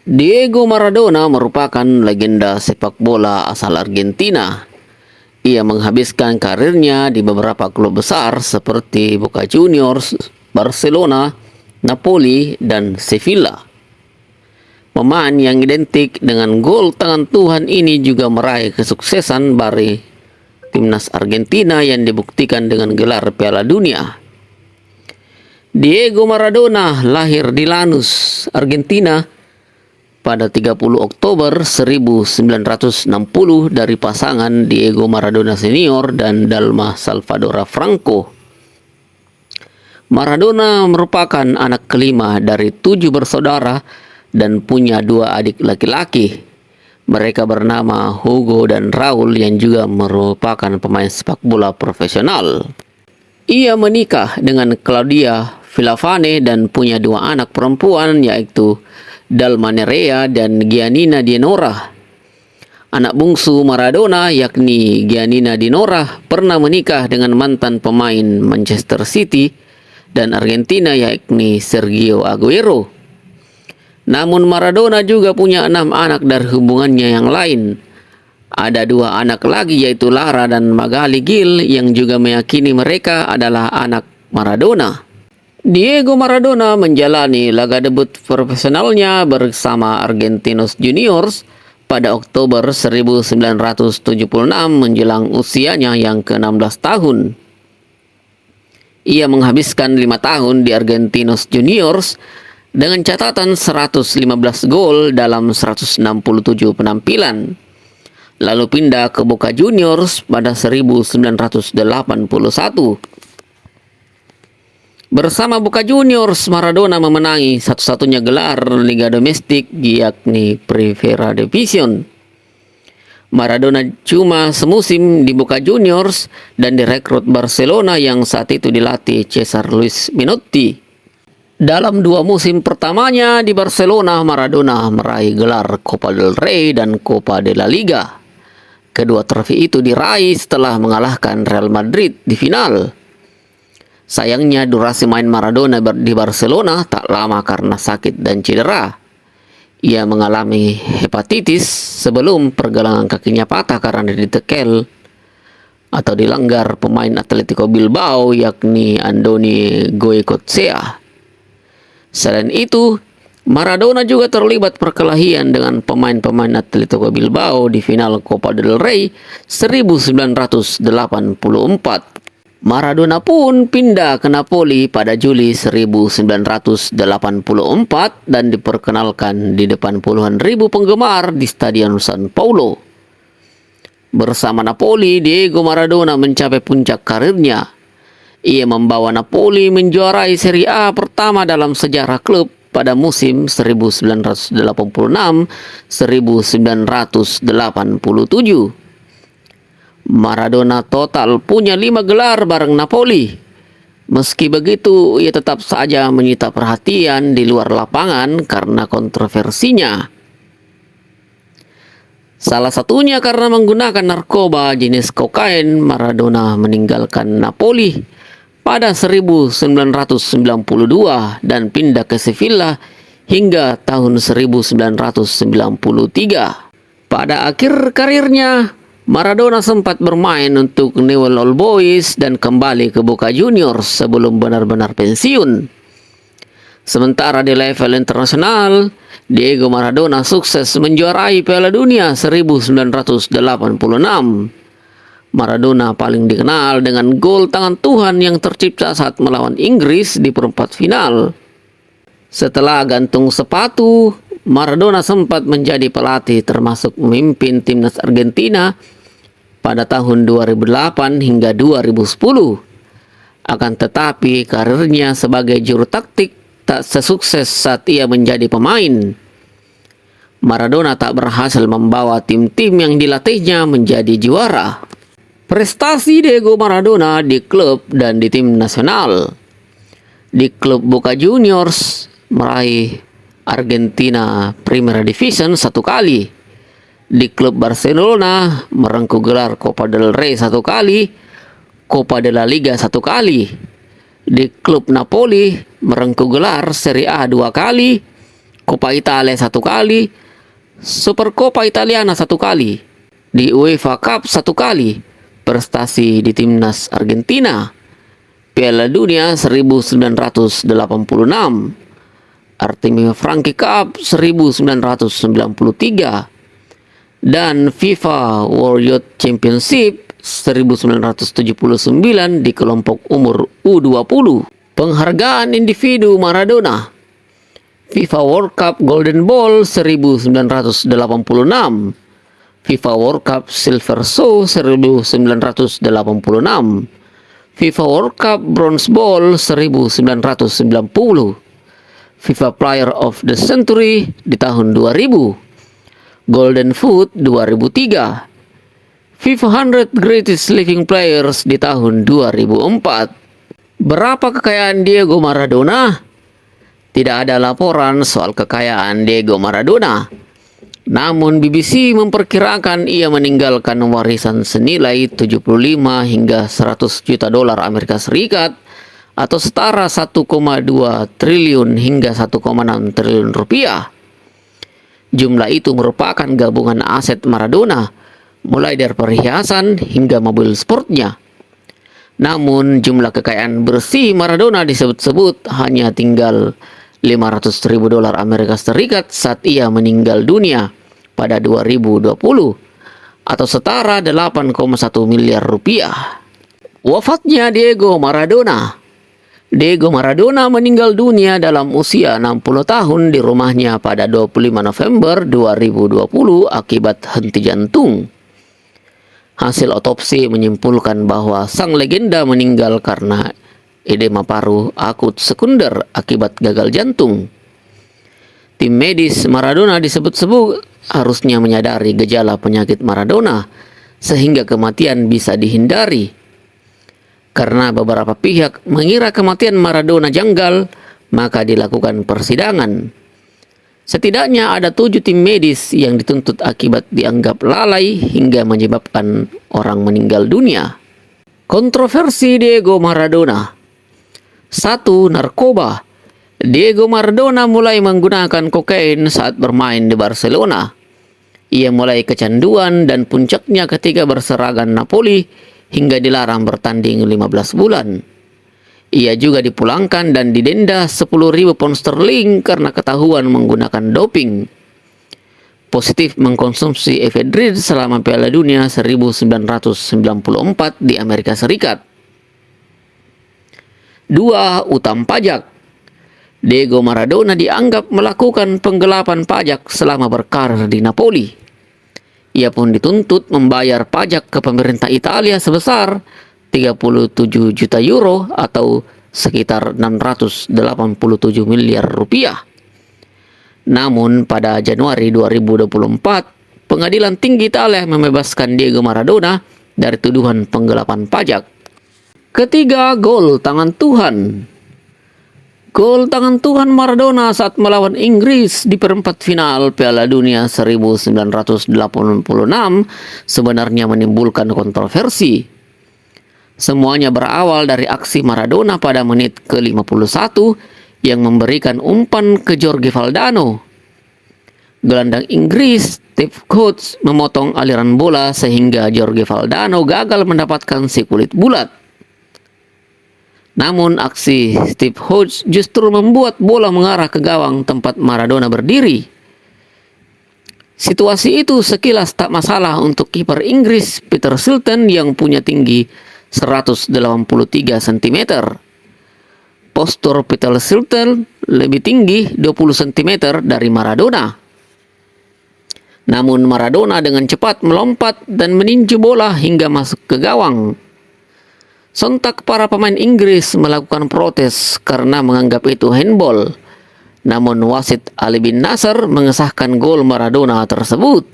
Diego Maradona merupakan legenda sepak bola asal Argentina. Ia menghabiskan karirnya di beberapa klub besar seperti Boca Juniors, Barcelona, Napoli, dan Sevilla. Pemain yang identik dengan gol tangan Tuhan ini juga meraih kesuksesan bagi timnas Argentina yang dibuktikan dengan gelar Piala Dunia. Diego Maradona lahir di Lanús, Argentina pada 30 Oktober 1960 dari pasangan Diego Maradona Senior dan Dalma Salvadora Franco. Maradona merupakan anak kelima dari 7 bersaudara dan punya 2 adik laki-laki. Mereka bernama Hugo dan Raul yang juga merupakan pemain sepak bola profesional. Ia menikah dengan Claudia Villavane dan punya 2 anak perempuan yaitu Dalma Nerea dan Giannina Dinora. Anak bungsu Maradona yakni Giannina Dinora pernah menikah dengan mantan pemain Manchester City dan Argentina yakni Sergio Aguero. Namun Maradona juga punya 6 anak dari hubungannya yang lain. Ada 2 anak lagi yaitu Lara dan Magali Gil yang juga meyakini mereka adalah anak Maradona. Diego Maradona menjalani laga debut profesionalnya bersama Argentinos Juniors pada Oktober 1976 menjelang usianya yang ke-16 tahun. Ia menghabiskan 5 tahun di Argentinos Juniors dengan catatan 115 gol dalam 167 penampilan. Lalu pindah ke Boca Juniors pada 1981. Bersama Boca Juniors, Maradona memenangi satu-satunya gelar Liga Domestik yakni Primera Division. Maradona cuma semusim di Boca Juniors dan direkrut Barcelona yang saat itu dilatih Cesar Luis Menotti. Dalam 2 musim pertamanya di Barcelona, Maradona meraih gelar Copa del Rey dan Copa de la Liga. Kedua trofi itu diraih setelah mengalahkan Real Madrid di final. Sayangnya durasi main Maradona di Barcelona tak lama karena sakit dan cedera. Ia mengalami hepatitis sebelum pergelangan kakinya patah karena ditekel atau dilanggar pemain Atletico Bilbao yakni Andoni Goicoechea. Selain itu, Maradona juga terlibat perkelahian dengan pemain-pemain Atletico Bilbao di final Copa del Rey 1984. Maradona pun pindah ke Napoli pada Juli 1984 dan diperkenalkan di depan puluhan ribu penggemar di Stadion San Paolo. Bersama Napoli, Diego Maradona mencapai puncak karirnya. Ia membawa Napoli menjuarai Serie A pertama dalam sejarah klub pada musim 1986-1987. Maradona total punya 5 gelar bareng Napoli. Meski begitu, ia tetap saja menyita perhatian di luar lapangan karena kontroversinya. Salah satunya karena menggunakan narkoba jenis kokain, Maradona meninggalkan Napoli pada 1992 dan pindah ke Sevilla hingga tahun 1993. Pada akhir karirnya, Maradona sempat bermain untuk Newell's Old Boys dan kembali ke Boca Juniors sebelum benar-benar pensiun. Sementara di level internasional, Diego Maradona sukses menjuarai Piala Dunia 1986. Maradona paling dikenal dengan gol tangan Tuhan yang tercipta saat melawan Inggris di perempat final. Setelah gantung sepatu, Maradona sempat menjadi pelatih termasuk memimpin timnas Argentina pada tahun 2008 hingga 2010. Akan tetapi karirnya sebagai juru taktik tak sesukses saat ia menjadi pemain. Maradona tak berhasil membawa tim-tim yang dilatihnya menjadi juara. Prestasi Diego Maradona di klub dan di tim nasional. Di klub Boca Juniors meraih Argentina Primera Division 1 kali. Di klub Barcelona merengkuh gelar Copa del Rey 1 kali, Copa de la Liga 1 kali. Di klub Napoli merengkuh gelar Serie A 2 kali, Coppa Italia 1 kali, Supercoppa Italiana 1 kali, di UEFA Cup 1 kali, prestasi di timnas Argentina, Piala Dunia 1986, Artemio Franchi Cup 1993, dan FIFA World Youth Championship 1979 di kelompok umur U20. Penghargaan individu Maradona, FIFA World Cup Golden Ball 1986, FIFA World Cup Silver Shoe 1986, FIFA World Cup Bronze Ball 1990, FIFA Player of the Century di tahun 2000, Golden Foot 2003, FIFA 100 Greatest Living Players di tahun 2004. Berapa kekayaan Diego Maradona? Tidak ada laporan soal kekayaan Diego Maradona. Namun BBC memperkirakan ia meninggalkan warisan senilai 75 hingga 100 juta dolar Amerika Serikat atau setara 1,2 triliun hingga 1,6 triliun rupiah. Jumlah itu merupakan gabungan aset Maradona, mulai dari perhiasan hingga mobil sportnya. Namun jumlah kekayaan bersih Maradona disebut-sebut hanya tinggal 500 ribu dolar Amerika Serikat saat ia meninggal dunia pada 2020 atau setara 8,1 miliar rupiah. Wafatnya Diego Maradona. Diego Maradona meninggal dunia dalam usia 60 tahun di rumahnya pada 25 November 2020 akibat henti jantung. Hasil otopsi menyimpulkan bahwa sang legenda meninggal karena edema paru akut sekunder akibat gagal jantung. Tim medis Maradona disebut-sebut harusnya menyadari gejala penyakit Maradona sehingga kematian bisa dihindari. Karena beberapa pihak mengira kematian Maradona janggal, maka dilakukan persidangan. Setidaknya ada 7 tim medis yang dituntut akibat dianggap lalai hingga menyebabkan orang meninggal dunia. Kontroversi Diego Maradona. 1. Narkoba. Diego Maradona mulai menggunakan kokain saat bermain di Barcelona. Ia mulai kecanduan dan puncaknya ketika berseragan Napoli hingga dilarang bertanding 15 bulan. Ia juga dipulangkan dan didenda 10.000 pound sterling karena ketahuan menggunakan doping. Positif mengkonsumsi efedrin selama Piala Dunia 1994 di Amerika Serikat. 2. Utang pajak. Diego Maradona dianggap melakukan penggelapan pajak selama berkarir di Napoli. Ia pun dituntut membayar pajak ke pemerintah Italia sebesar 37 juta euro atau sekitar 687 miliar rupiah. Namun pada Januari 2024, Pengadilan Tinggi Italia membebaskan Diego Maradona dari tuduhan penggelapan pajak. Ketiga, gol tangan Tuhan. Gol tangan Tuhan Maradona saat melawan Inggris di perempat final Piala Dunia 1986 sebenarnya menimbulkan kontroversi. Semuanya berawal dari aksi Maradona pada menit ke-51 yang memberikan umpan ke Jorge Valdano. Gelandang Inggris Steve Hodges memotong aliran bola sehingga Jorge Valdano gagal mendapatkan si kulit bulat. Namun aksi Steve Hodges justru membuat bola mengarah ke gawang tempat Maradona berdiri. Situasi itu sekilas tak masalah untuk kiper Inggris Peter Shilton yang punya tinggi 183 cm. Postur Peter Shilton lebih tinggi 20 cm dari Maradona. Namun Maradona dengan cepat melompat dan meninju bola hingga masuk ke gawang. Sontak para pemain Inggris melakukan protes karena menganggap itu handball. Namun wasit Ali bin Nasser mengesahkan gol Maradona tersebut.